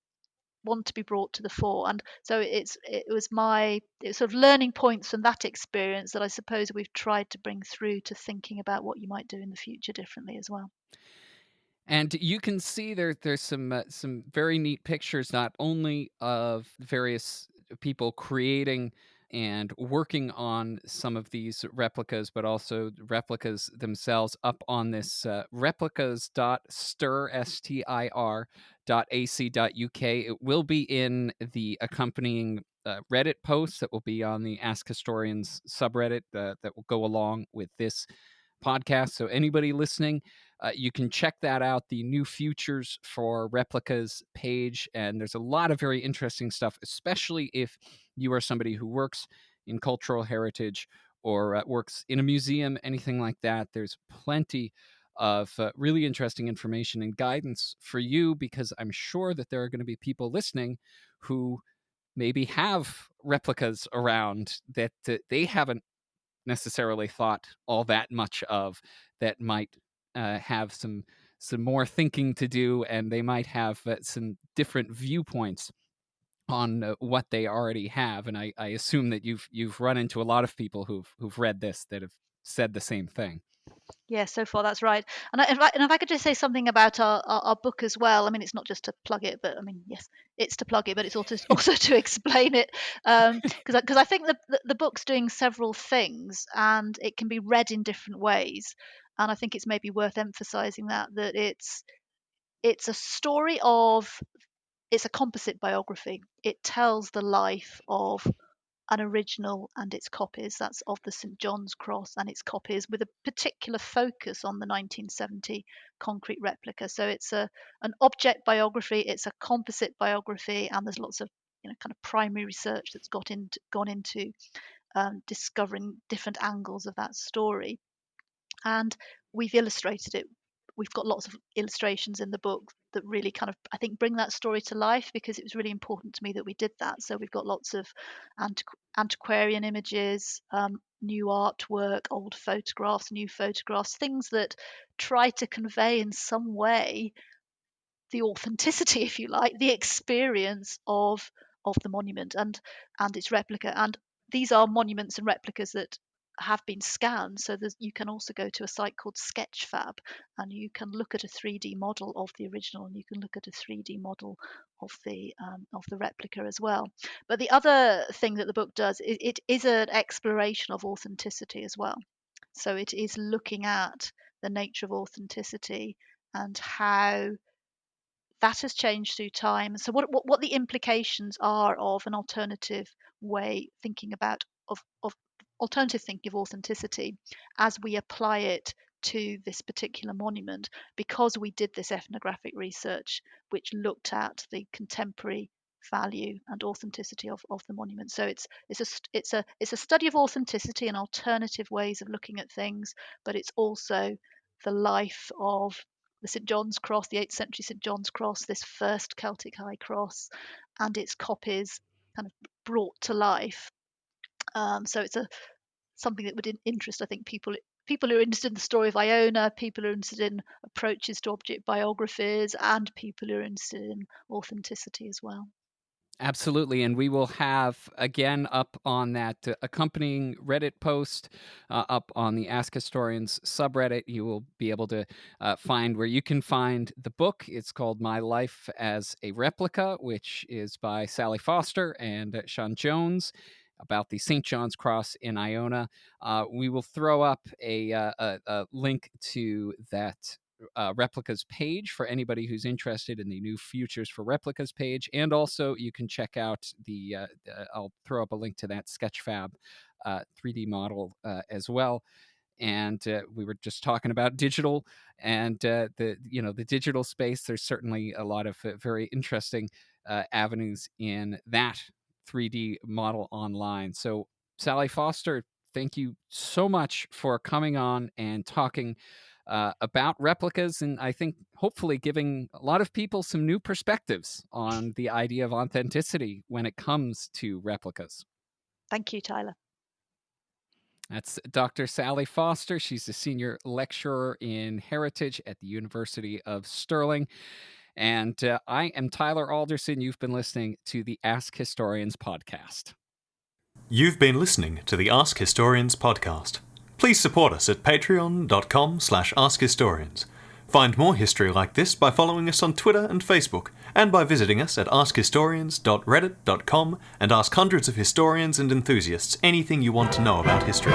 want to be brought to the fore. And so it's sort of learning points from that experience that I suppose we've tried to bring through to thinking about what you might do in the future differently as well. And you can see there's some very neat pictures, not only of various people creating and working on some of these replicas, but also replicas themselves up on this replicas.stir.ac.uk. It will be in the accompanying Reddit post that will be on the Ask Historians subreddit that will go along with this podcast. So anybody listening, you can check that out, the new futures for replicas page. And there's a lot of very interesting stuff, especially if you are somebody who works in cultural heritage or works in a museum, anything like that. There's plenty of really interesting information and guidance for you, because I'm sure that there are going to be people listening who maybe have replicas around that they haven't necessarily thought all that much of, that might have some more thinking to do, and they might have some different viewpoints on what they already have. And I assume that you've run into a lot of people who've read this that have said the same thing. Yeah, so far that's right. And if I could just say something about our book as well. I mean, it's not just to plug it, but I mean, yes, it's to plug it, but it's also to explain it. Because I think the book's doing several things, and it can be read in different ways. And I think it's maybe worth emphasizing that it's a story of it's a composite biography. It tells the life of an original and its copies, that's of the St John's Cross and its copies, with a particular focus on the 1970 concrete replica. So it's an object biography, it's a composite biography, and there's lots of kind of primary research that's gone into discovering different angles of that story. And we've illustrated it. We've got lots of illustrations in the book that really kind of, I think, bring that story to life, because it was really important to me that we did that. So we've got lots of antiquarian images, new artwork, old photographs, new photographs, things that try to convey in some way the authenticity, if you like, the experience of the monument and its replica. And these are monuments and replicas that have been scanned. So you can also go to a site called Sketchfab, and you can look at a 3D model of the original, and you can look at a 3D model of the replica as well. But the other thing that the book does is it is an exploration of authenticity as well. So it is looking at the nature of authenticity and how that has changed through time. So what the implications are of an alternative way thinking about of alternative thinking of authenticity as we apply it to this particular monument, because we did this ethnographic research which looked at the contemporary value and authenticity of the monument. So it's a study of authenticity and alternative ways of looking at things, but it's also the life of the St John's Cross, the 8th century St John's Cross, this first Celtic high cross, and its copies kind of brought to life. So it's something that would interest, I think, people who are interested in the story of Iona, people who are interested in approaches to object biographies, and people who are interested in authenticity as well. Absolutely. And we will have, again, up on that accompanying Reddit post, up on the Ask Historians subreddit, you will be able to find where you can find the book. It's called My Life as a Replica, which is by Sally Foster and Sean Jones, about the St. John's Cross in Iona. We will throw up a link to that Replicas page for anybody who's interested in the new Futures for Replicas page. And also you can check out I'll throw up a link to that Sketchfab 3D model as well. And we were just talking about digital and the digital space. There's certainly a lot of very interesting avenues in that 3D model online. So Sally Foster, thank you so much for coming on and talking about replicas, and I think hopefully giving a lot of people some new perspectives on the idea of authenticity when it comes to replicas. Thank you, Tyler. That's Dr. Sally Foster. She's a senior lecturer in heritage at the University of Stirling. And I am Tyler Alderson. You've been listening to the Ask Historians podcast. You've been listening to the Ask Historians podcast. Please support us at patreon.com/askhistorians. Find more history like this by following us on Twitter and Facebook, and by visiting us at askhistorians.reddit.com and ask hundreds of historians and enthusiasts anything you want to know about history.